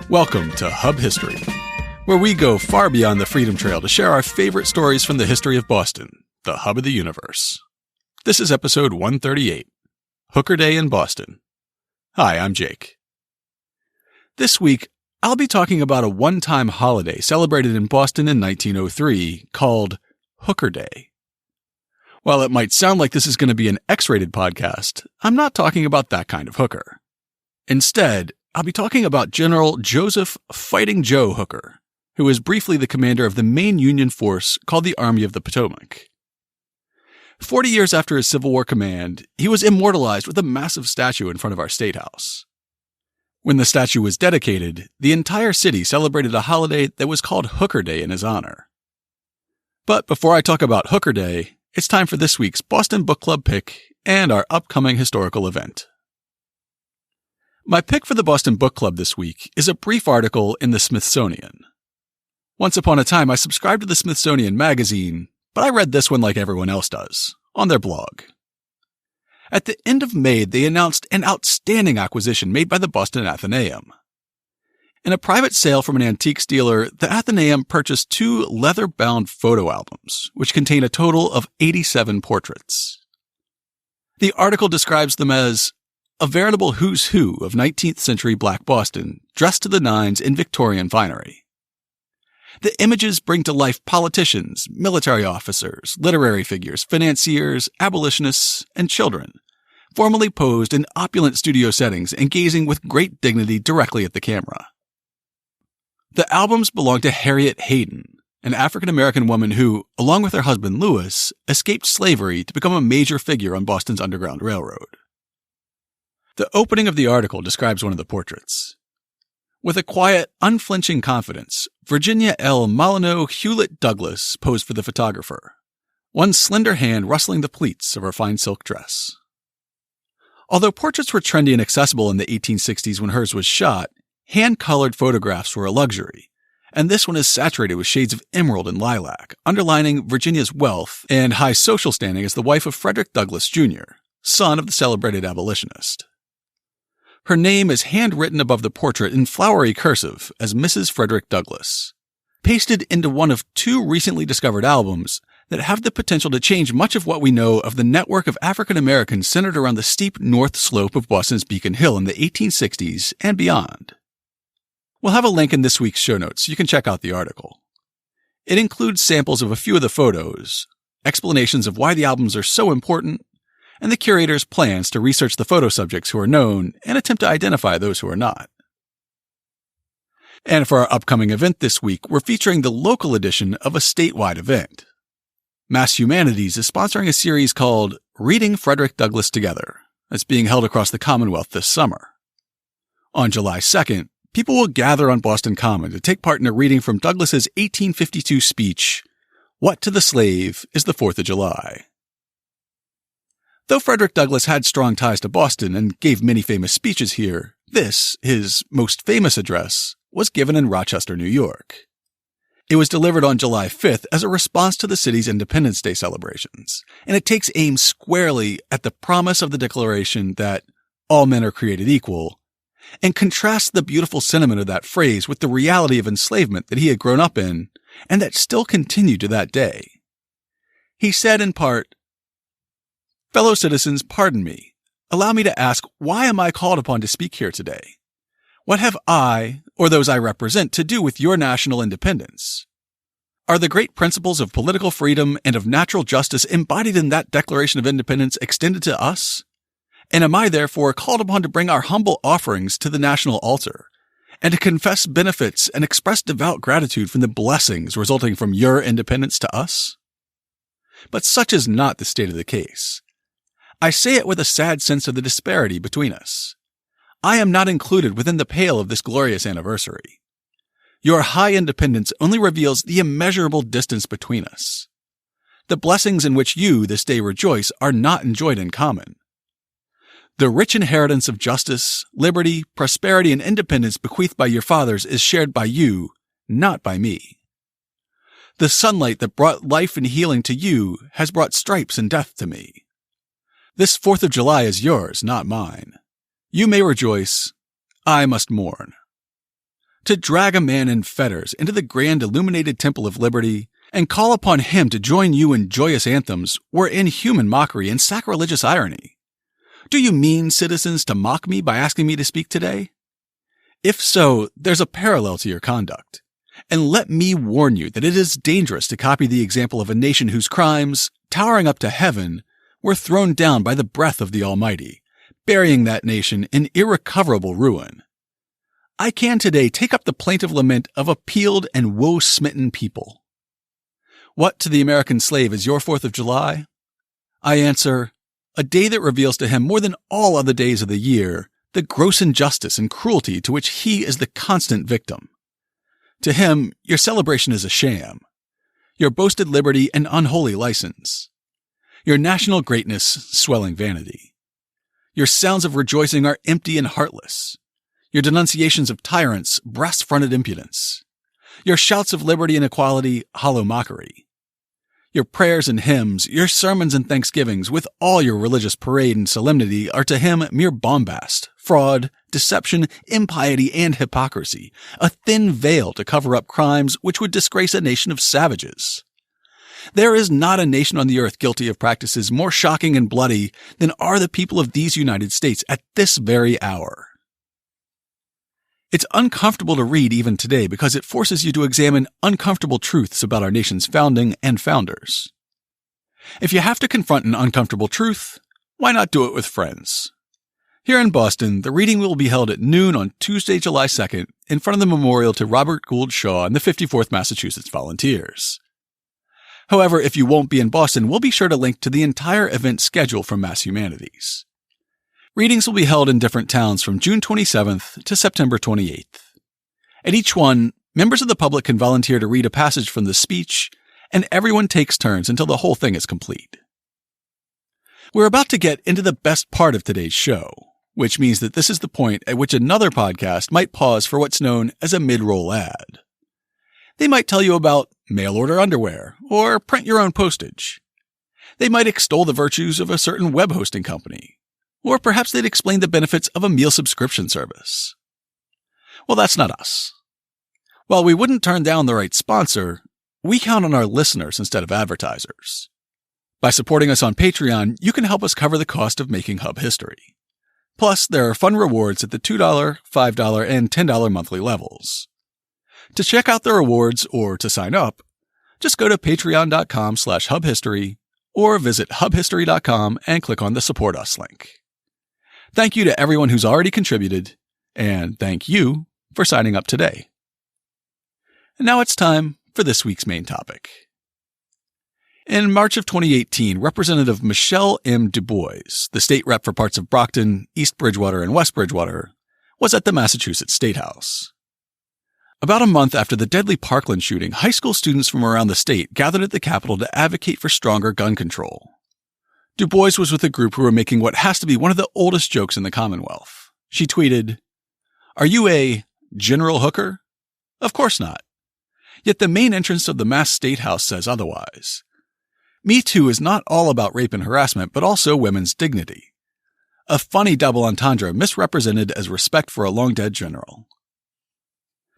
Welcome to Hub History, where we go far beyond the Freedom Trail to share our favorite stories from the history of Boston, the hub of the universe. This is episode 138, Hooker Day in Boston. Hi, I'm Jake. This week, I'll be talking about a one-time holiday celebrated in Boston in 1903 called Hooker Day. While it might sound like this is going to be an X-rated podcast, I'm not talking about that kind of hooker. Instead, I'll be talking about General Joseph Fighting Joe Hooker, who was briefly the commander of the main Union force called the Army of the Potomac. 40 years after his Civil War command, he was immortalized with a massive statue in front of our State House. When the statue was dedicated, the entire city celebrated a holiday that was called Hooker Day in his honor. But before I talk about Hooker Day, it's time for this week's Boston Book Club pick and our upcoming historical event. My pick for the Boston Book Club this week is a brief article in the Smithsonian. Once upon a time, I subscribed to the Smithsonian magazine, but I read this one like everyone else does, on their blog. At the end of May, they announced an outstanding acquisition made by the Boston Athenaeum. In a private sale from an antiques dealer, the Athenaeum purchased 2 leather-bound photo albums, which contain a total of 87 portraits. The article describes them as a veritable who's who of 19th century Black Boston, dressed to the nines in Victorian finery. The images bring to life politicians, military officers, literary figures, financiers, abolitionists, and children, formally posed in opulent studio settings and gazing with great dignity directly at the camera. The albums belong to Harriet Hayden, an African-American woman who, along with her husband Lewis, escaped slavery to become a major figure on Boston's Underground Railroad. The opening of the article describes one of the portraits. With a quiet, unflinching confidence, Virginia L. Molyneux Hewlett Douglas posed for the photographer, one slender hand rustling the pleats of her fine silk dress. Although portraits were trendy and accessible in the 1860s when hers was shot, hand-colored photographs were a luxury, and this one is saturated with shades of emerald and lilac, underlining Virginia's wealth and high social standing as the wife of Frederick Douglass, Jr., son of the celebrated abolitionist. Her name is handwritten above the portrait in flowery cursive as Mrs. Frederick Douglass, pasted into one of 2 recently discovered albums that have the potential to change much of what we know of the network of African Americans centered around the steep north slope of Boston's Beacon Hill in the 1860s and beyond. We'll have a link in this week's show notes so you can check out the article. It includes samples of a few of the photos, explanations of why the albums are so important, and the curator's plans to research the photo subjects who are known and attempt to identify those who are not. And for our upcoming event this week, we're featuring the local edition of a statewide event. Mass Humanities is sponsoring a series called Reading Frederick Douglass Together that's being held across the Commonwealth this summer. On July 2nd, people will gather on Boston Common to take part in a reading from Douglass's 1852 speech, What to the Slave is the 4th of July. Though Frederick Douglass had strong ties to Boston and gave many famous speeches here, this, his most famous address, was given in Rochester, New York. It was delivered on July 5th as a response to the city's Independence Day celebrations, and it takes aim squarely at the promise of the Declaration that all men are created equal, and contrasts the beautiful sentiment of that phrase with the reality of enslavement that he had grown up in, and that still continued to that day. He said in part, "Fellow citizens, pardon me. Allow me to ask, why am I called upon to speak here today? What have I, or those I represent, to do with your national independence? Are the great principles of political freedom and of natural justice embodied in that Declaration of Independence extended to us? And am I therefore called upon to bring our humble offerings to the national altar, and to confess benefits and express devout gratitude from the blessings resulting from your independence to us? But such is not the state of the case. I say it with a sad sense of the disparity between us. I am not included within the pale of this glorious anniversary. Your high independence only reveals the immeasurable distance between us. The blessings in which you this day rejoice are not enjoyed in common. The rich inheritance of justice, liberty, prosperity, and independence bequeathed by your fathers is shared by you, not by me. The sunlight that brought life and healing to you has brought stripes and death to me. This 4th of July is yours, not mine. You may rejoice. I must mourn. to drag a man in fetters into the grand illuminated temple of liberty and call upon him to join you in joyous anthems were inhuman mockery and sacrilegious irony. Do you mean, citizens, to mock me by asking me to speak today? If so, there's a parallel to your conduct. And let me warn you that it is dangerous to copy the example of a nation whose crimes, towering up to heaven, were thrown down by the breath of the Almighty, burying that nation in irrecoverable ruin. I can today take up the plaintive lament of a peeled and woe-smitten people. What to the American slave is your 4th of July? I answer, a day that reveals to him more than all other days of the year the gross injustice and cruelty to which he is the constant victim. To him, your celebration is a sham, your boasted liberty an unholy license, your national greatness swelling vanity. Your sounds of rejoicing are empty and heartless, your denunciations of tyrants breast-fronted impudence, your shouts of liberty and equality hollow mockery. Your prayers and hymns, your sermons and thanksgivings, with all your religious parade and solemnity, are to him mere bombast, fraud, deception, impiety, and hypocrisy, a thin veil to cover up crimes which would disgrace a nation of savages. There is not a nation on the earth guilty of practices more shocking and bloody than are the people of these United States at this very hour. It's uncomfortable to read even today because it forces you to examine uncomfortable truths about our nation's founding and founders. If you have to confront an uncomfortable truth, why not do it with friends? Here in Boston, the reading will be held at noon on Tuesday, July 2nd, in front of the memorial to Robert Gould Shaw and the 54th Massachusetts Volunteers. However, if you won't be in Boston, we'll be sure to link to the entire event schedule from Mass Humanities. Readings will be held in different towns from June 27th to September 28th. At each one, members of the public can volunteer to read a passage from the speech, and everyone takes turns until the whole thing is complete. We're about to get into the best part of today's show, which means that this is the point at which another podcast might pause for what's known as a mid-roll ad. They might tell you about mail-order underwear or print your own postage. They might extol the virtues of a certain web hosting company. Or perhaps they'd explain the benefits of a meal subscription service. Well, that's not us. While we wouldn't turn down the right sponsor, we count on our listeners instead of advertisers. By supporting us on Patreon, you can help us cover the cost of making Hub history. Plus, there are fun rewards at the $2, $5, and $10 monthly levels. To check out the rewards or to sign up, just go to patreon.com/hubhistory or visit hubhistory.com and click on the Support Us link. Thank you to everyone who's already contributed, and thank you for signing up today. And now it's time for this week's main topic. In March of 2018, Representative Michelle M. Du Bois, the state rep for parts of Brockton, East Bridgewater, and West Bridgewater, was at the Massachusetts State House. About a month after the deadly Parkland shooting, high school students from around the state gathered at the Capitol to advocate for stronger gun control. Du Bois was with a group who were making what has to be one of the oldest jokes in the Commonwealth. She tweeted, "Are you a general hooker? Of course not. Yet the main entrance of the Mass State House says otherwise. Me Too is not all about rape and harassment, but also women's dignity. A funny double entendre misrepresented as respect for a long-dead general."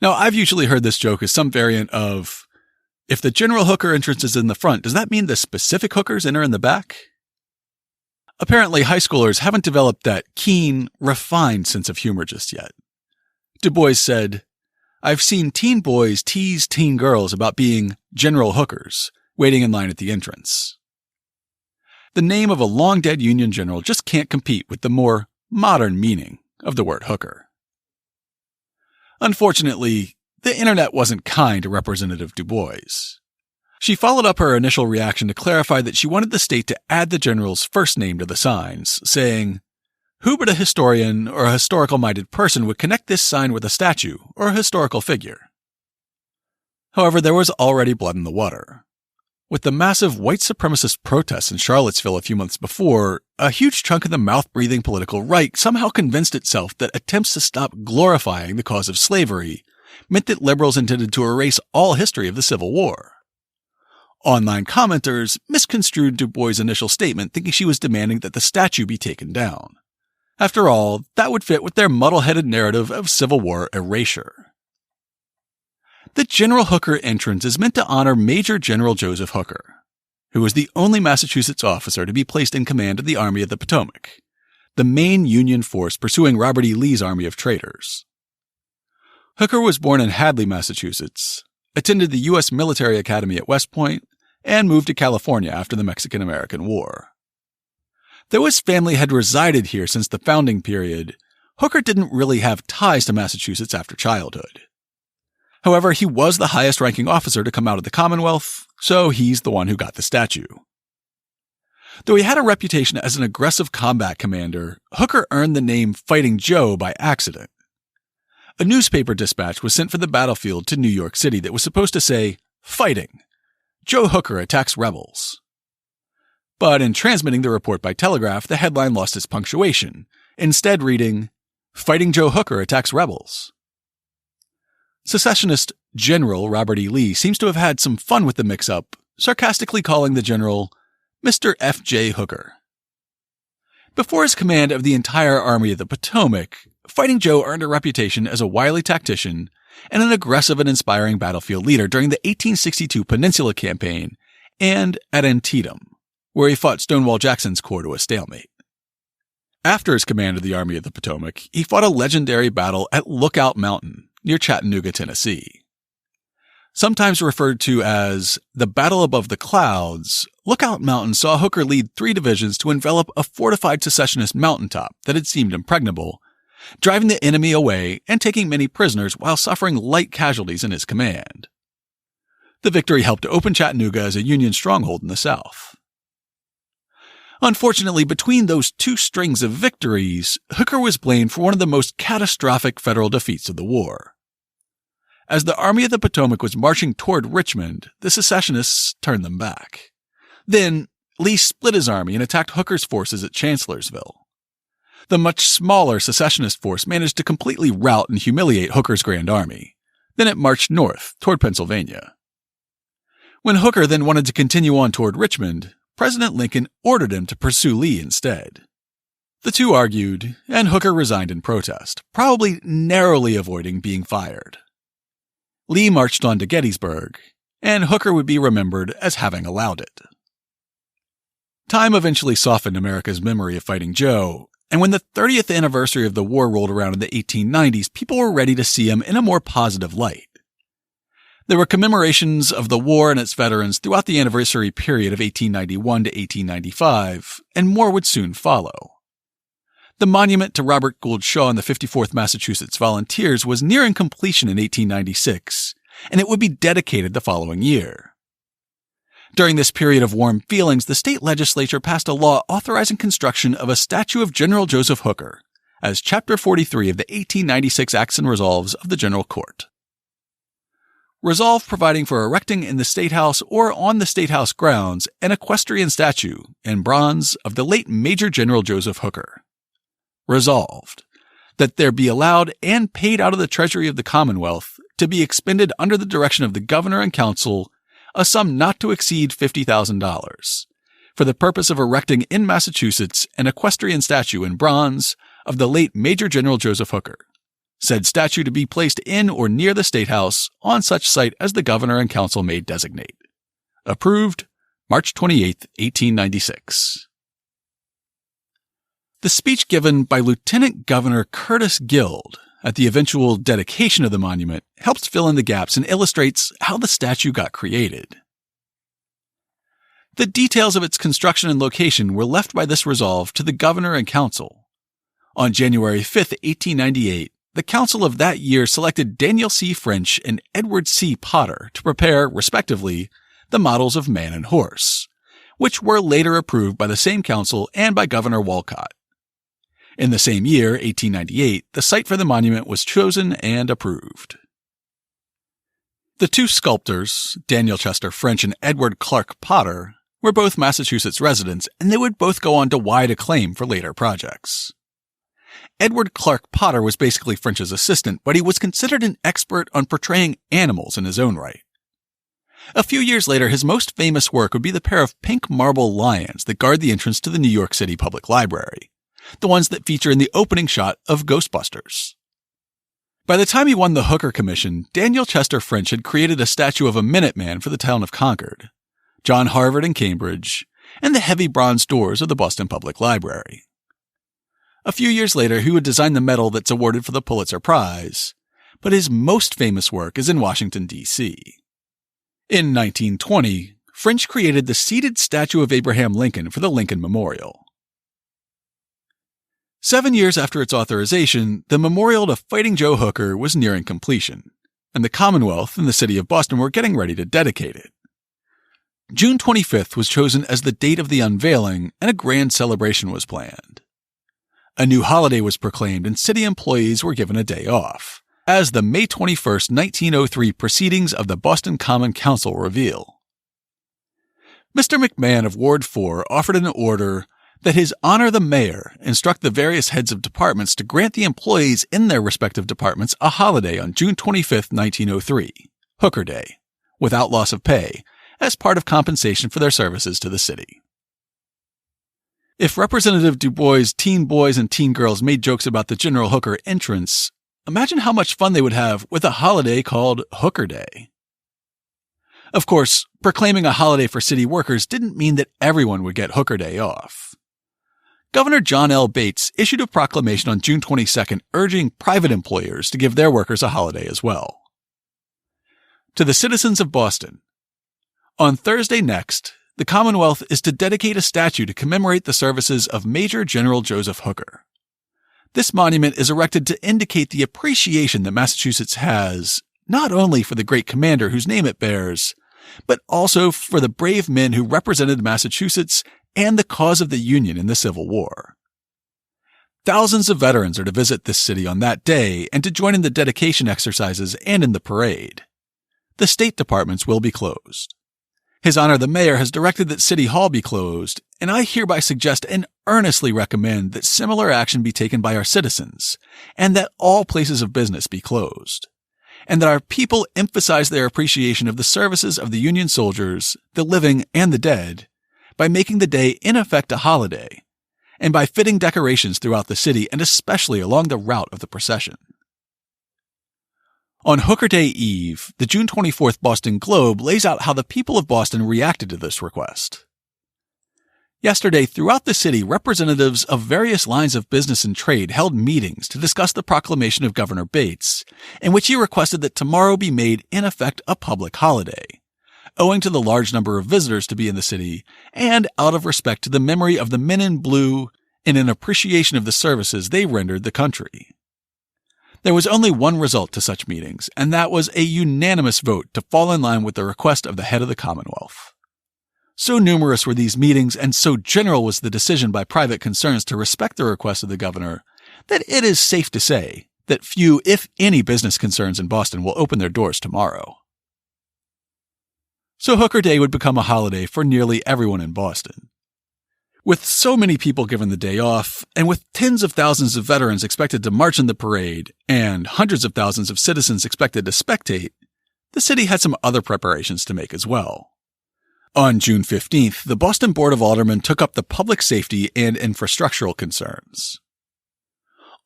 Now, I've usually heard this joke as some variant of, if the general hooker entrance is in the front, does that mean the specific hookers enter in the back? Apparently, high schoolers haven't developed that keen, refined sense of humor just yet. Du Bois said, "I've seen teen boys tease teen girls about being general hookers, waiting in line at the entrance." The name of a long-dead Union general just can't compete with the more modern meaning of the word hooker. Unfortunately, the internet wasn't kind to Representative Du Bois. She followed up her initial reaction to clarify that she wanted the state to add the general's first name to the signs, saying, "Who but a historian or a historical-minded person would connect this sign with a statue or a historical figure?" However, there was already blood in the water. With the massive white supremacist protests in Charlottesville a few months before, a huge chunk of the mouth-breathing political right somehow convinced itself that attempts to stop glorifying the cause of slavery meant that liberals intended to erase all history of the Civil War. Online commenters misconstrued Du Bois' initial statement, thinking she was demanding that the statue be taken down. After all, that would fit with their muddle-headed narrative of Civil War erasure. The General Hooker entrance is meant to honor Major General Joseph Hooker, who was the only Massachusetts officer to be placed in command of the Army of the Potomac, the main Union force pursuing Robert E. Lee's army of traitors. Hooker was born in Hadley, Massachusetts, attended the U.S. Military Academy at West Point, and moved to California after the Mexican-American War. Though his family had resided here since the founding period, Hooker didn't really have ties to Massachusetts after childhood. However, he was the highest-ranking officer to come out of the Commonwealth, so he's the one who got the statue. Though he had a reputation as an aggressive combat commander, Hooker earned the name Fighting Joe by accident. A newspaper dispatch was sent from the battlefield to New York City that was supposed to say, "Fighting. Joe Hooker attacks rebels." But in transmitting the report by telegraph, the headline lost its punctuation, instead reading, "Fighting Joe Hooker attacks rebels." Secessionist General Robert E. Lee seems to have had some fun with the mix-up, sarcastically calling the general Mr. F.J. Hooker. Before his command of the entire Army of the Potomac, Fighting Joe earned a reputation as a wily tactician and an aggressive and inspiring battlefield leader during the 1862 Peninsula Campaign and at Antietam, where he fought Stonewall Jackson's corps to a stalemate. After his command of the Army of the Potomac, he fought a legendary battle at Lookout Mountain, near Chattanooga, Tennessee. Sometimes referred to as the Battle Above the Clouds, Lookout Mountain saw Hooker lead 3 divisions to envelop a fortified secessionist mountaintop that had seemed impregnable, driving the enemy away and taking many prisoners while suffering light casualties in his command. The victory helped to open Chattanooga as a Union stronghold in the South. Unfortunately, between those 2 strings of victories, Hooker was blamed for one of the most catastrophic Federal defeats of the war. As the Army of the Potomac was marching toward Richmond, the secessionists turned them back. Then, Lee split his army and attacked Hooker's forces at Chancellorsville. The much smaller secessionist force managed to completely rout and humiliate Hooker's Grand Army. Then it marched north, toward Pennsylvania. When Hooker then wanted to continue on toward Richmond, President Lincoln ordered him to pursue Lee instead. The 2 argued, and Hooker resigned in protest, probably narrowly avoiding being fired. Lee marched on to Gettysburg, and Hooker would be remembered as having allowed it. Time eventually softened America's memory of Fighting Joe, and when the 30th anniversary of the war rolled around in the 1890s, people were ready to see him in a more positive light. There were commemorations of the war and its veterans throughout the anniversary period of 1891 to 1895, and more would soon follow. The monument to Robert Gould Shaw and the 54th Massachusetts Volunteers was nearing completion in 1896, and it would be dedicated the following year. During this period of warm feelings, the state legislature passed a law authorizing construction of a statue of General Joseph Hooker as Chapter 43 of the 1896 Acts and Resolves of the General Court. Resolve providing for erecting in the State House or on the State House grounds an equestrian statue in bronze of the late Major General Joseph Hooker. Resolved, that there be allowed and paid out of the Treasury of the Commonwealth to be expended under the direction of the Governor and Council a sum not to exceed $50,000, for the purpose of erecting in Massachusetts an equestrian statue in bronze of the late Major General Joseph Hooker, said statue to be placed in or near the State House on such site as the Governor and Council may designate. Approved, March 28, 1896. The speech given by Lieutenant Governor Curtis Guild at the eventual dedication of the monument helps fill in the gaps and illustrates how the statue got created. The details of its construction and location were left by this resolve to the Governor and Council. On January 5, 1898, the Council of that year selected Daniel C. French and Edward C. Potter to prepare, respectively, the models of man and horse, which were later approved by the same council and by Governor Walcott. In the same year, 1898, the site for the monument was chosen and approved. The 2 sculptors, Daniel Chester French and Edward Clark Potter, were both Massachusetts residents, and they would both go on to wide acclaim for later projects. Edward Clark Potter was basically French's assistant, but he was considered an expert on portraying animals in his own right. A few years later, his most famous work would be the pair of pink marble lions that guard the entrance to the New York City Public Library, the ones that feature in the opening shot of Ghostbusters. By the time he won the Hooker Commission, Daniel Chester French had created a statue of a Minuteman for the town of Concord, John Harvard and Cambridge, and the heavy bronze doors of the Boston Public Library. A few years later, he would design the medal that's awarded for the Pulitzer Prize, but his most famous work is in Washington, D.C. In 1920, French created the seated statue of Abraham Lincoln for the Lincoln Memorial. 7 years after its authorization, the memorial to Fighting Joe Hooker was nearing completion, and the Commonwealth and the city of Boston were getting ready to dedicate it. June 25th was chosen as the date of the unveiling, and a grand celebration was planned. A new holiday was proclaimed, and city employees were given a day off, as the May 21, 1903 proceedings of the Boston Common Council reveal. Mr. McMahon of Ward 4 offered an order that His Honor the Mayor instruct the various heads of departments to grant the employees in their respective departments a holiday on June 25, 1903, Hooker Day, without loss of pay, as part of compensation for their services to the city. If Representative Du Bois' teen boys and teen girls made jokes about the General Hooker entrance, imagine how much fun they would have with a holiday called Hooker Day. Of course, proclaiming a holiday for city workers didn't mean that everyone would get Hooker Day off. Governor John L. Bates issued a proclamation on June 22nd urging private employers to give their workers a holiday as well. To the citizens of Boston, on Thursday next, the Commonwealth is to dedicate a statue to commemorate the services of Major General Joseph Hooker. This monument is erected to indicate the appreciation that Massachusetts has, not only for the great commander whose name it bears, but also for the brave men who represented Massachusetts and the cause of the Union in the Civil War. Thousands of veterans are to visit this city on that day and to join in the dedication exercises and in the parade. The state departments will be closed. His Honor the Mayor has directed that City Hall be closed, and I hereby suggest and earnestly recommend that similar action be taken by our citizens, and that all places of business be closed, and that our people emphasize their appreciation of the services of the Union soldiers, the living and the dead, by making the day in effect a holiday, and by fitting decorations throughout the city and especially along the route of the procession. On Hooker Day Eve, the June 24th Boston Globe lays out how the people of Boston reacted to this request. Yesterday, throughout the city, representatives of various lines of business and trade held meetings to discuss the proclamation of Governor Bates, in which he requested that tomorrow be made in effect a public holiday, owing to the large number of visitors to be in the city, and out of respect to the memory of the men in blue and in appreciation of the services they rendered the country. There was only one result to such meetings, and that was a unanimous vote to fall in line with the request of the head of the Commonwealth. So numerous were these meetings, and so general was the decision by private concerns to respect the request of the governor, that it is safe to say that few, if any, business concerns in Boston will open their doors tomorrow. So Hooker Day would become a holiday for nearly everyone in Boston. With so many people given the day off, and with tens of thousands of veterans expected to march in the parade, and hundreds of thousands of citizens expected to spectate, the city had some other preparations to make as well. On June 15th, the Boston Board of Aldermen took up the public safety and infrastructural concerns.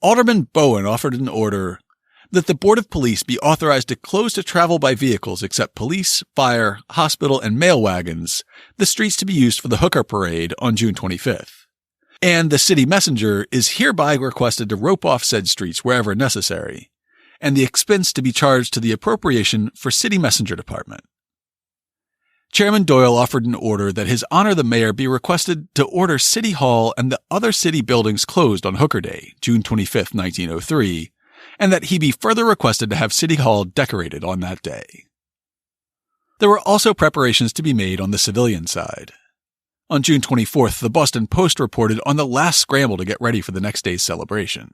Alderman Bowen offered an order that the Board of Police be authorized to close to travel by vehicles except police, fire, hospital, and mail wagons, the streets to be used for the Hooker Parade on June 25th. And the city messenger is hereby requested to rope off said streets wherever necessary, and the expense to be charged to the appropriation for City Messenger Department. Chairman Doyle offered an order that His Honor the Mayor be requested to order City Hall and the other city buildings closed on Hooker Day, June 25, 1903, and that he be further requested to have City Hall decorated on that day. There were also preparations to be made on the civilian side. On June 24th, the Boston Post reported on the last scramble to get ready for the next day's celebration.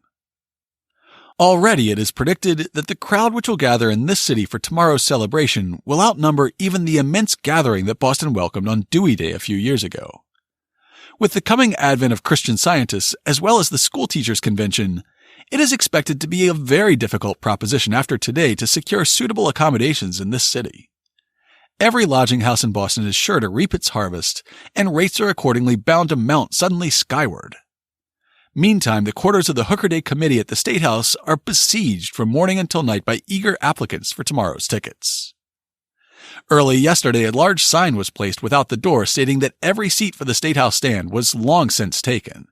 Already it is predicted that the crowd which will gather in this city for tomorrow's celebration will outnumber even the immense gathering that Boston welcomed on Dewey Day a few years ago. With the coming advent of Christian Scientists, as well as the School Teachers Convention, it is expected to be a very difficult proposition after today to secure suitable accommodations in this city. Every lodging house in Boston is sure to reap its harvest, and rates are accordingly bound to mount suddenly skyward. Meantime, the quarters of the Hooker Day Committee at the State House are besieged from morning until night by eager applicants for tomorrow's tickets. Early yesterday, a large sign was placed without the door stating that every seat for the State House stand was long since taken.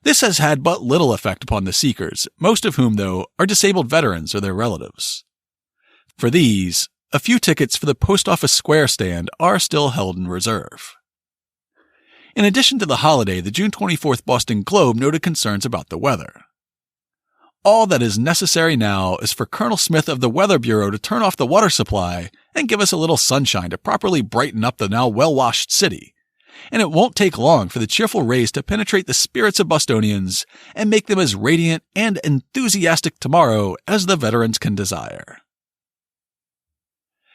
This has had but little effect upon the seekers, most of whom, though, are disabled veterans or their relatives. For these, a few tickets for the Post Office Square stand are still held in reserve. In addition to the holiday, the June 24th Boston Globe noted concerns about the weather. All that is necessary now is for Colonel Smith of the Weather Bureau to turn off the water supply and give us a little sunshine to properly brighten up the now well-washed city, and it won't take long for the cheerful rays to penetrate the spirits of Bostonians and make them as radiant and enthusiastic tomorrow as the veterans can desire.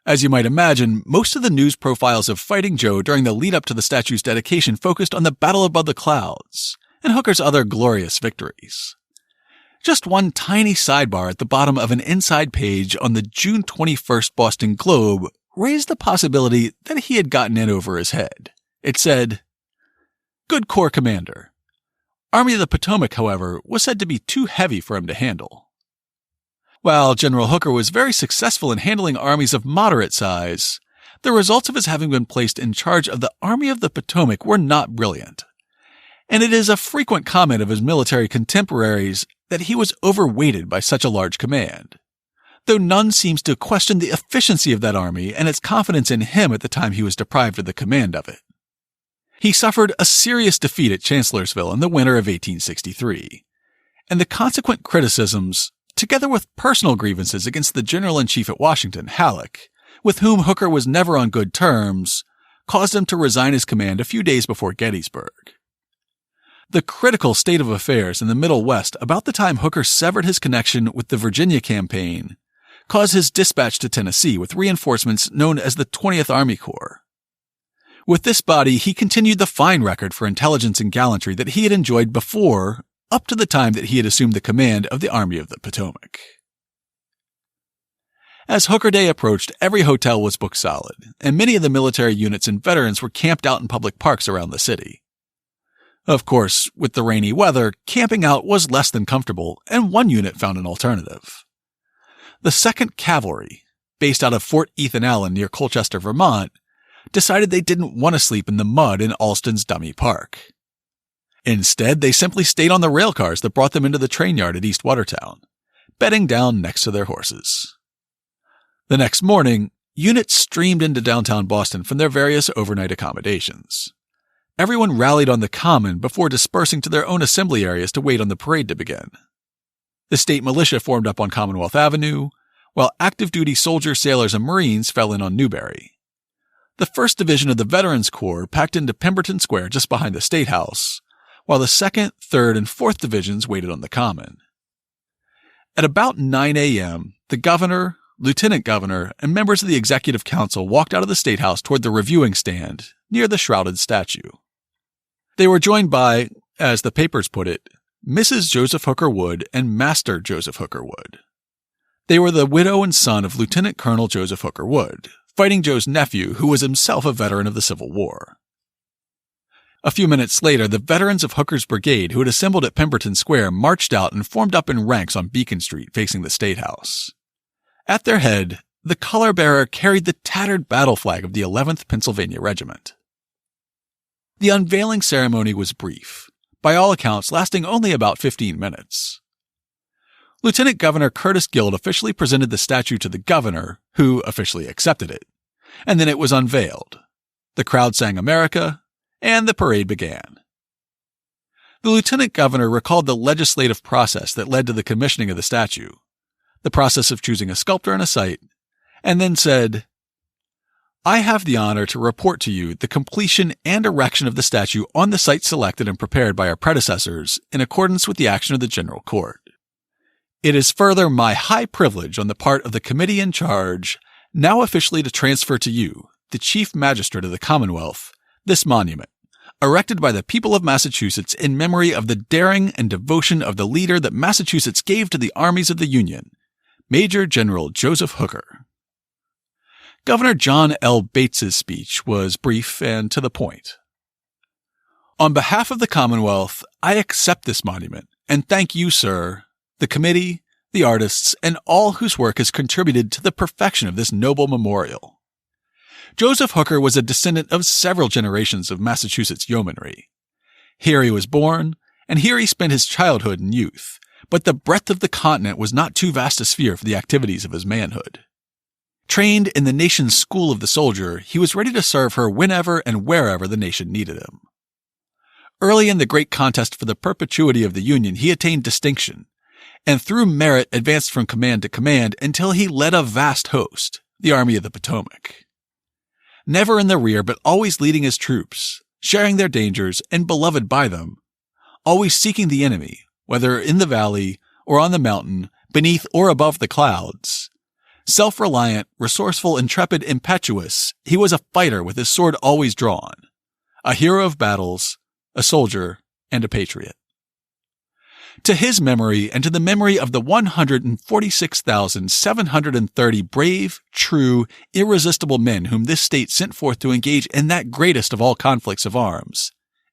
As you might imagine, most of the news profiles of Fighting Joe during the lead-up to the statue's dedication focused on the battle above the clouds and Hooker's other glorious victories. Just one tiny sidebar at the bottom of an inside page on the June 21st Boston Globe raised the possibility that he had gotten in over his head. It said, "Good Corps Commander. Army of the Potomac, however, was said to be too heavy for him to handle." While General Hooker was very successful in handling armies of moderate size, the results of his having been placed in charge of the Army of the Potomac were not brilliant. And it is a frequent comment of his military contemporaries that he was overweighted by such a large command, though none seems to question the efficiency of that army and its confidence in him at the time he was deprived of the command of it. He suffered a serious defeat at Chancellorsville in the winter of 1863, and the consequent criticisms, together with personal grievances against the General-in-Chief at Washington, Halleck, with whom Hooker was never on good terms, caused him to resign his command a few days before Gettysburg. The critical state of affairs in the Middle West about the time Hooker severed his connection with the Virginia campaign caused his dispatch to Tennessee with reinforcements known as the 20th Army Corps. With this body, he continued the fine record for intelligence and gallantry that he had enjoyed before, up to the time that he had assumed the command of the Army of the Potomac. As Hooker Day approached, every hotel was booked solid, and many of the military units and veterans were camped out in public parks around the city. Of course, with the rainy weather, camping out was less than comfortable, and one unit found an alternative. The 2nd Cavalry, based out of Fort Ethan Allen near Colchester, Vermont, decided they didn't want to sleep in the mud in Alston's Dummy Park. Instead, they simply stayed on the rail cars that brought them into the train yard at East Watertown, bedding down next to their horses. The next morning, units streamed into downtown Boston from their various overnight accommodations. Everyone rallied on the Common before dispersing to their own assembly areas to wait on the parade to begin. The state militia formed up on Commonwealth Avenue, while active-duty soldiers, sailors, and Marines fell in on Newbury. The 1st Division of the Veterans Corps packed into Pemberton Square just behind the State House, while the 2nd, 3rd, and 4th Divisions waited on the Common. At about 9 a.m., the governor, lieutenant governor, and members of the Executive Council walked out of the State House toward the reviewing stand near the shrouded statue. They were joined by, as the papers put it, Mrs. Joseph Hooker Wood and Master Joseph Hooker Wood. They were the widow and son of Lieutenant Colonel Joseph Hooker Wood, Fighting Joe's nephew, who was himself a veteran of the Civil War. A few minutes later, the veterans of Hooker's brigade who had assembled at Pemberton Square marched out and formed up in ranks on Beacon Street facing the State House. At their head, the color-bearer carried the tattered battle flag of the 11th Pennsylvania Regiment. The unveiling ceremony was brief, by all accounts lasting only about 15 minutes. Lieutenant Governor Curtis Guild officially presented the statue to the governor, who officially accepted it, and then it was unveiled. The crowd sang America, and the parade began. The lieutenant governor recalled the legislative process that led to the commissioning of the statue, the process of choosing a sculptor and a site, and then said, "I have the honor to report to you the completion and erection of the statue on the site selected and prepared by our predecessors in accordance with the action of the General Court. It is further my high privilege on the part of the committee in charge now officially to transfer to you, the Chief Magistrate of the Commonwealth, this monument, erected by the people of Massachusetts in memory of the daring and devotion of the leader that Massachusetts gave to the armies of the Union, Major General Joseph Hooker." Governor John L. Bates's speech was brief and to the point. "On behalf of the Commonwealth, I accept this monument and thank you, sir, the committee, the artists, and all whose work has contributed to the perfection of this noble memorial. Joseph Hooker was a descendant of several generations of Massachusetts yeomanry. Here he was born, and here he spent his childhood and youth, but the breadth of the continent was not too vast a sphere for the activities of his manhood. Trained in the nation's school of the soldier, he was ready to serve her whenever and wherever the nation needed him. Early in the great contest for the perpetuity of the Union, he attained distinction, and through merit advanced from command to command until he led a vast host, the Army of the Potomac. Never in the rear, but always leading his troops, sharing their dangers and beloved by them, always seeking the enemy, whether in the valley or on the mountain, beneath or above the clouds. Self-reliant, resourceful, intrepid, impetuous, he was a fighter with his sword always drawn, a hero of battles, a soldier, and a patriot. To his memory and to the memory of the 146,730 brave, true, irresistible men whom this state sent forth to engage in that greatest of all conflicts of arms,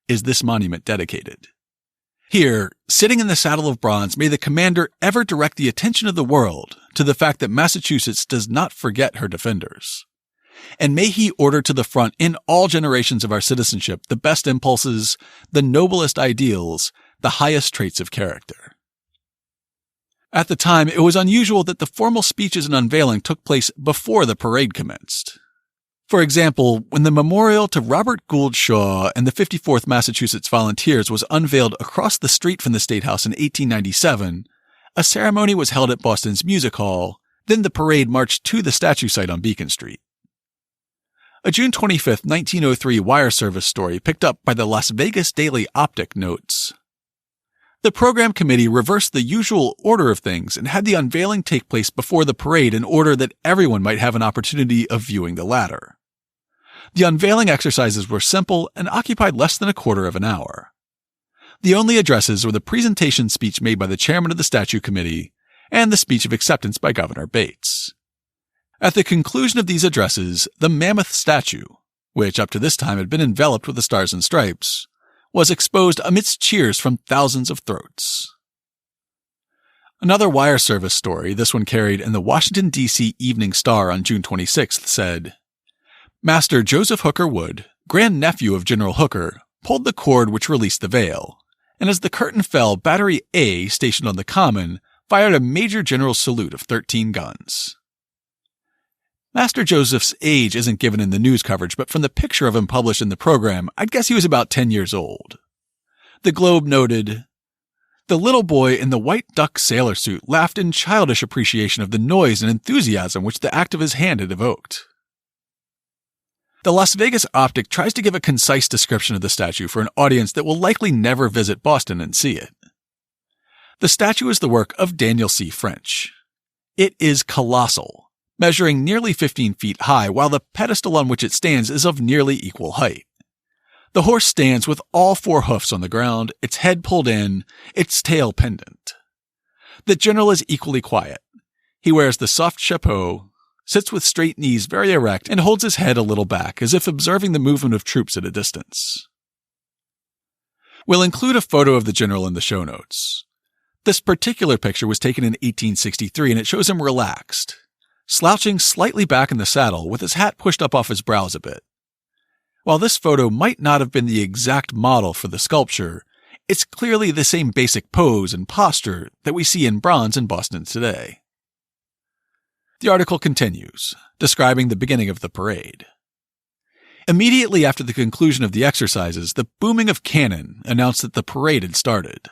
is this monument dedicated. Here, sitting in the saddle of bronze, may the commander ever direct the attention of the world to the fact that Massachusetts does not forget her defenders. And may he order to the front in all generations of our citizenship the best impulses, the noblest ideals, the highest traits of character. At the time, it was unusual that the formal speeches and unveiling took place before the parade commenced. For example, when the memorial to Robert Gould Shaw and the 54th Massachusetts Volunteers was unveiled across the street from the State House in 1897, a ceremony was held at Boston's Music Hall, then the parade marched to the statue site on Beacon Street. A June 25, 1903 wire service story picked up by the Las Vegas Daily Optic notes, "The program committee reversed the usual order of things and had the unveiling take place before the parade in order that everyone might have an opportunity of viewing the latter. The unveiling exercises were simple and occupied less than a quarter of an hour. The only addresses were the presentation speech made by the chairman of the statue committee and the speech of acceptance by Governor Bates. At the conclusion of these addresses, the mammoth statue, which up to this time had been enveloped with the stars and stripes, was exposed amidst cheers from thousands of throats." Another wire service story, this one carried in the Washington, D.C. Evening Star on June 26th, said, "Master Joseph Hooker Wood, grandnephew of General Hooker, pulled the cord which released the veil, and as the curtain fell, Battery A, stationed on the Common, fired a Major General's salute of 13 guns. Master Joseph's age isn't given in the news coverage, but from the picture of him published in the program, I'd guess he was about 10 years old. The Globe noted, "The little boy in the white duck sailor suit laughed in childish appreciation of the noise and enthusiasm which the act of his hand had evoked." The Las Vegas Optic tries to give a concise description of the statue for an audience that will likely never visit Boston and see it. The statue is the work of Daniel C. French. It is colossal, measuring nearly 15 feet high, while the pedestal on which it stands is of nearly equal height. The horse stands with all four hoofs on the ground, its head pulled in, its tail pendant. The general is equally quiet. He wears the soft chapeau, sits with straight knees very erect, and holds his head a little back, as if observing the movement of troops at a distance. We'll include a photo of the general in the show notes. This particular picture was taken in 1863, and it shows him relaxed, slouching slightly back in the saddle with his hat pushed up off his brows a bit. While this photo might not have been the exact model for the sculpture, it's clearly the same basic pose and posture that we see in bronze in Boston today. The article continues, describing the beginning of the parade. Immediately after the conclusion of the exercises, the booming of cannon announced that the parade had started.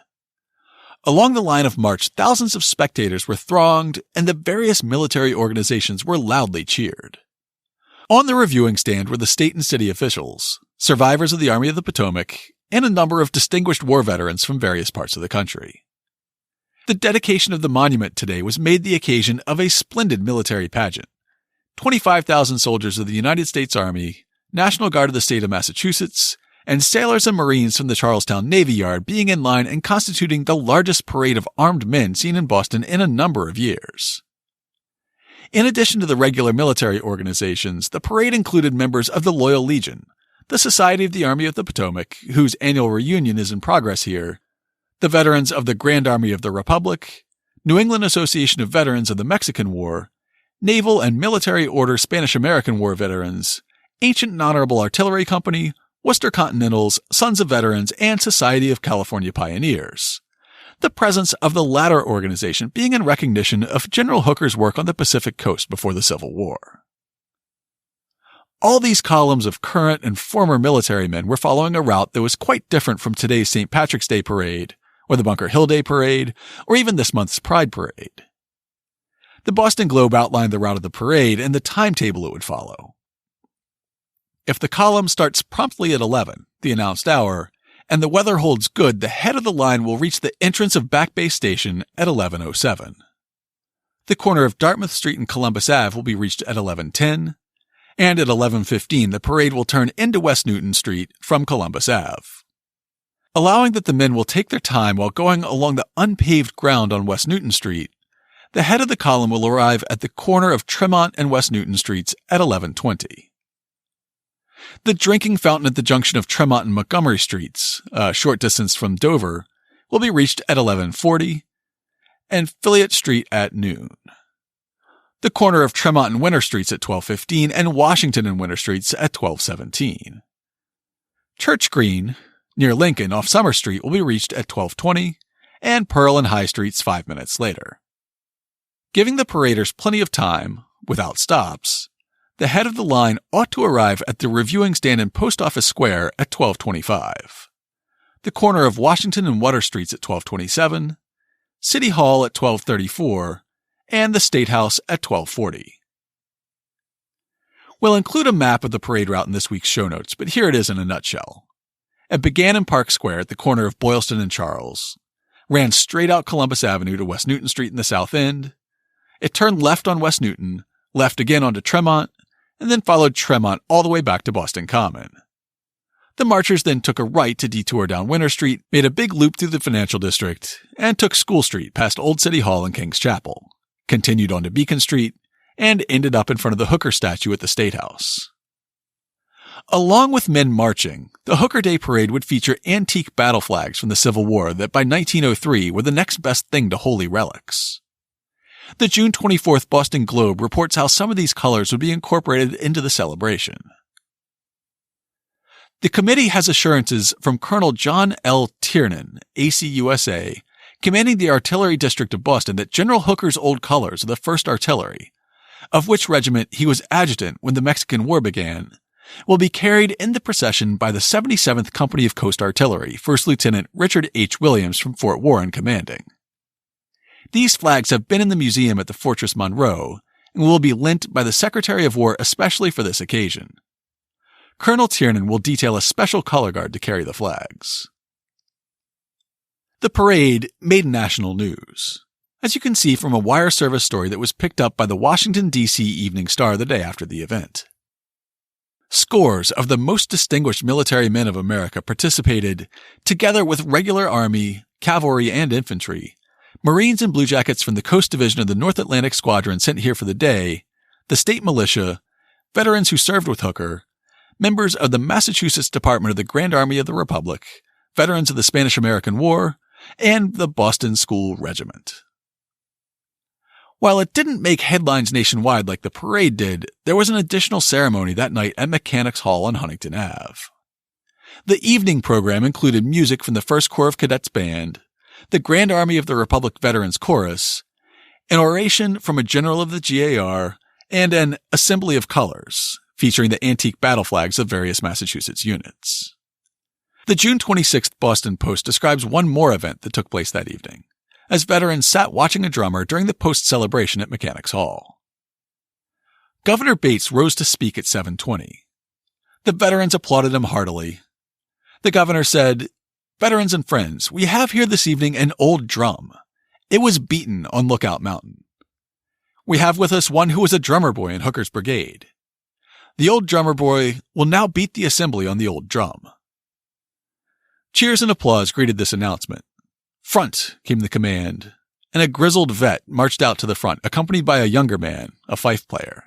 Along the line of march, thousands of spectators were thronged, and the various military organizations were loudly cheered. On the reviewing stand were the state and city officials, survivors of the Army of the Potomac, and a number of distinguished war veterans from various parts of the country. The dedication of the monument today was made the occasion of a splendid military pageant. 25,000 soldiers of the United States Army, National Guard of the state of Massachusetts, and sailors and Marines from the Charlestown Navy Yard being in line and constituting the largest parade of armed men seen in Boston in a number of years. In addition to the regular military organizations, the parade included members of the Loyal Legion, the Society of the Army of the Potomac, whose annual reunion is in progress here, the veterans of the Grand Army of the Republic, New England Association of Veterans of the Mexican War, Naval and Military Order Spanish-American War veterans, Ancient and Honorable Artillery Company, Worcester Continentals, Sons of Veterans, and Society of California Pioneers. The presence of the latter organization being in recognition of General Hooker's work on the Pacific Coast before the Civil War. All these columns of current and former military men were following a route that was quite different from today's St. Patrick's Day Parade, or the Bunker Hill Day Parade, or even this month's Pride Parade. The Boston Globe outlined the route of the parade and the timetable it would follow. If the column starts promptly at 11, the announced hour, and the weather holds good, the head of the line will reach the entrance of Back Bay Station at 11:07. The corner of Dartmouth Street and Columbus Ave will be reached at 11:10, and at 11:15 the parade will turn into West Newton Street from Columbus Ave. Allowing that the men will take their time while going along the unpaved ground on West Newton Street, the head of the column will arrive at the corner of Tremont and West Newton Streets at 11:20. The drinking fountain at the junction of Tremont and Montgomery Streets, a short distance from Dover, will be reached at 11:40, and Fillette Street at noon. The corner of Tremont and Winter Streets at 12:15, and Washington and Winter Streets at 12:17. Church Green, near Lincoln off Summer Street, will be reached at 12:20, and Pearl and High Streets 5 minutes later. Giving the paraders plenty of time, without stops, the head of the line ought to arrive at the reviewing stand in Post Office Square at 12:25, the corner of Washington and Water Streets at 12:27, City Hall at 12:34, and the State House at 12:40. We'll include a map of the parade route in this week's show notes, but here it is in a nutshell. It began in Park Square at the corner of Boylston and Charles, ran straight out Columbus Avenue to West Newton Street in the South End. It turned left on West Newton, left again onto Tremont, and then followed Tremont all the way back to Boston Common. The marchers then took a right to detour down Winter Street, made a big loop through the financial district, and took School Street past Old City Hall and King's Chapel, continued on to Beacon Street, and ended up in front of the Hooker statue at the State House. Along with men marching, the Hooker Day Parade would feature antique battle flags from the Civil War that by 1903 were the next best thing to holy relics. The June 24th Boston Globe reports how some of these colors would be incorporated into the celebration. The committee has assurances from Colonel John L. Tiernan, ACUSA, commanding the Artillery District of Boston, that General Hooker's old colors of the 1st Artillery, of which regiment he was adjutant when the Mexican War began, will be carried in the procession by the 77th Company of Coast Artillery, First Lieutenant Richard H. Williams from Fort Warren commanding. These flags have been in the museum at the Fortress Monroe and will be lent by the Secretary of War especially for this occasion. Colonel Tiernan will detail a special color guard to carry the flags. The parade made national news, as you can see from a wire service story that was picked up by the Washington, D.C. Evening Star the day after the event. Scores of the most distinguished military men of America participated, together with regular Army, cavalry, and infantry, Marines and Bluejackets from the Coast Division of the North Atlantic Squadron sent here for the day, the state militia, veterans who served with Hooker, members of the Massachusetts Department of the Grand Army of the Republic, veterans of the Spanish-American War, and the Boston School Regiment. While it didn't make headlines nationwide like the parade did, there was an additional ceremony that night at Mechanics Hall on Huntington Ave. The evening program included music from the 1st Corps of Cadets Band, the Grand Army of the Republic Veterans Chorus, an oration from a general of the GAR, and an Assembly of Colors, featuring the antique battle flags of various Massachusetts units. The June 26th Boston Post describes one more event that took place that evening, as veterans sat watching a drummer during the post-celebration at Mechanics Hall. Governor Bates rose to speak at 7:20. The veterans applauded him heartily. The governor said, "Veterans and friends, we have here this evening an old drum. It was beaten on Lookout Mountain. We have with us one who was a drummer boy in Hooker's brigade. The old drummer boy will now beat the assembly on the old drum." Cheers and applause greeted this announcement. "Front," came the command, and a grizzled vet marched out to the front, accompanied by a younger man, a fife player.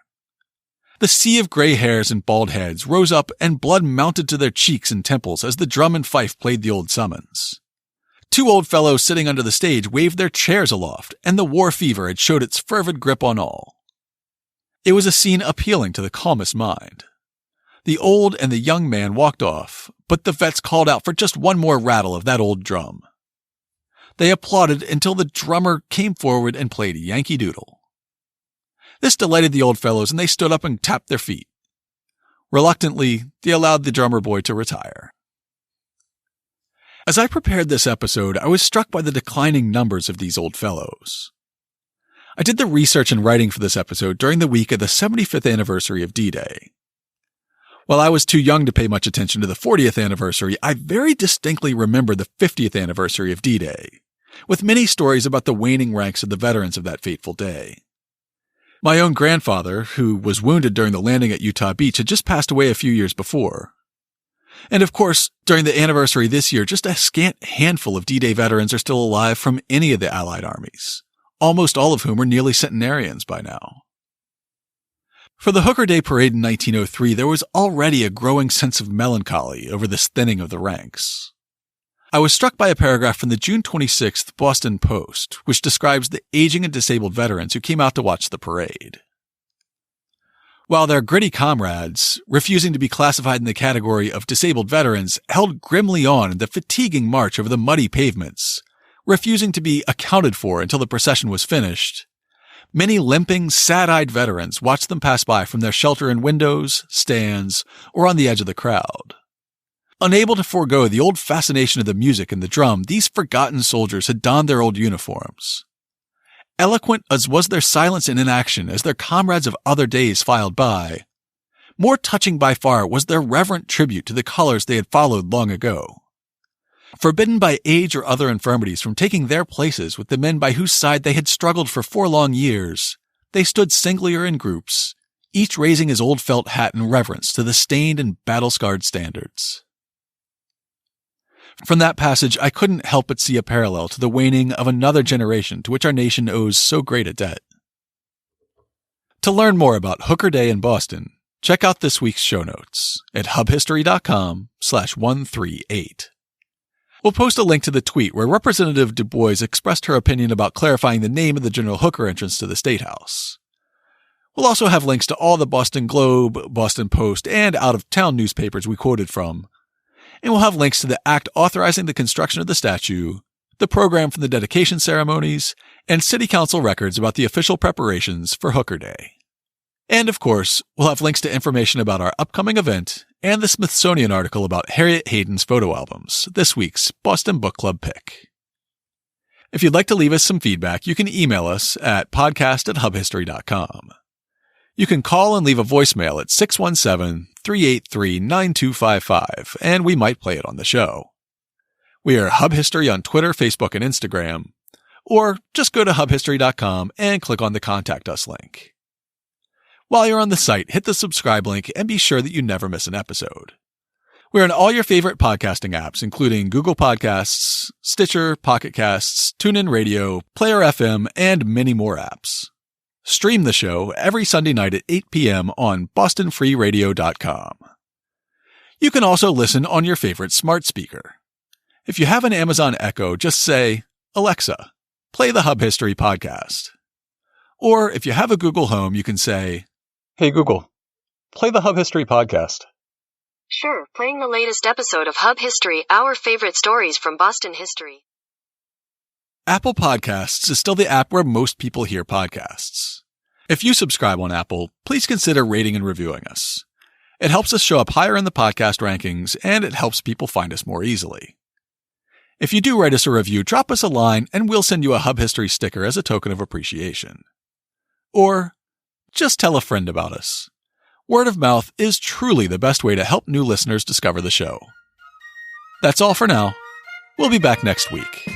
The sea of gray hairs and bald heads rose up and blood mounted to their cheeks and temples as the drum and fife played the old summons. Two old fellows sitting under the stage waved their chairs aloft, and the war fever had showed its fervid grip on all. It was a scene appealing to the calmest mind. The old and the young man walked off, but the vets called out for just one more rattle of that old drum. They applauded until the drummer came forward and played Yankee Doodle. This delighted the old fellows, and they stood up and tapped their feet. Reluctantly, they allowed the drummer boy to retire. As I prepared this episode, I was struck by the declining numbers of these old fellows. I did the research and writing for this episode during the week of the 75th anniversary of D-Day. While I was too young to pay much attention to the 40th anniversary, I very distinctly remember the 50th anniversary of D-Day, with many stories about the waning ranks of the veterans of that fateful day. My own grandfather, who was wounded during the landing at Utah Beach, had just passed away a few years before. And of course, during the anniversary this year, just a scant handful of D-Day veterans are still alive from any of the Allied armies, almost all of whom are nearly centenarians by now. For the Hooker Day Parade in 1903, there was already a growing sense of melancholy over this thinning of the ranks. I was struck by a paragraph from the June 26th Boston Post, which describes the aging and disabled veterans who came out to watch the parade. While their gritty comrades, refusing to be classified in the category of disabled veterans, held grimly on in the fatiguing march over the muddy pavements, refusing to be accounted for until the procession was finished, many limping, sad-eyed veterans watched them pass by from their shelter in windows, stands, or on the edge of the crowd. Unable to forego the old fascination of the music and the drum, these forgotten soldiers had donned their old uniforms. Eloquent as was their silence and inaction as their comrades of other days filed by, more touching by far was their reverent tribute to the colors they had followed long ago. Forbidden by age or other infirmities from taking their places with the men by whose side they had struggled for 4 long years, they stood singly or in groups, each raising his old felt hat in reverence to the stained and battle-scarred standards. From that passage, I couldn't help but see a parallel to the waning of another generation to which our nation owes so great a debt. To learn more about Hooker Day in Boston, check out this week's show notes at hubhistory.com/138. We'll post a link to the tweet where Representative Du Bois expressed her opinion about clarifying the name of the General Hooker entrance to the State House. We'll also have links to all the Boston Globe, Boston Post, and out-of-town newspapers we quoted from. And we'll have links to the act authorizing the construction of the statue, the program for the dedication ceremonies, and city council records about the official preparations for Hooker Day. And of course, we'll have links to information about our upcoming event and the Smithsonian article about Harriet Hayden's photo albums, this week's Boston Book Club pick. If you'd like to leave us some feedback, you can email us at podcast@hubhistory.com. You can call and leave a voicemail at 617-383-9255, and we might play it on the show. We are Hub History on Twitter, Facebook, and Instagram, or just go to hubhistory.com and click on the Contact Us link. While you're on the site, hit the subscribe link and be sure that you never miss an episode. We're in all your favorite podcasting apps, including Google Podcasts, Stitcher, Pocket Casts, TuneIn Radio, Player FM, and many more apps. Stream the show every Sunday night at 8 p.m. on bostonfreeradio.com. You can also listen on your favorite smart speaker. If you have an Amazon Echo, just say, "Alexa, play the Hub History podcast." Or if you have a Google Home, you can say, "Hey Google, play the Hub History podcast." Sure, playing the latest episode of Hub History, our favorite stories from Boston history. Apple Podcasts is still the app where most people hear podcasts. If you subscribe on Apple, please consider rating and reviewing us. It helps us show up higher in the podcast rankings, and it helps people find us more easily. If you do write us a review, drop us a line, and we'll send you a Hub History sticker as a token of appreciation. Or just tell a friend about us. Word of mouth is truly the best way to help new listeners discover the show. That's all for now. We'll be back next week.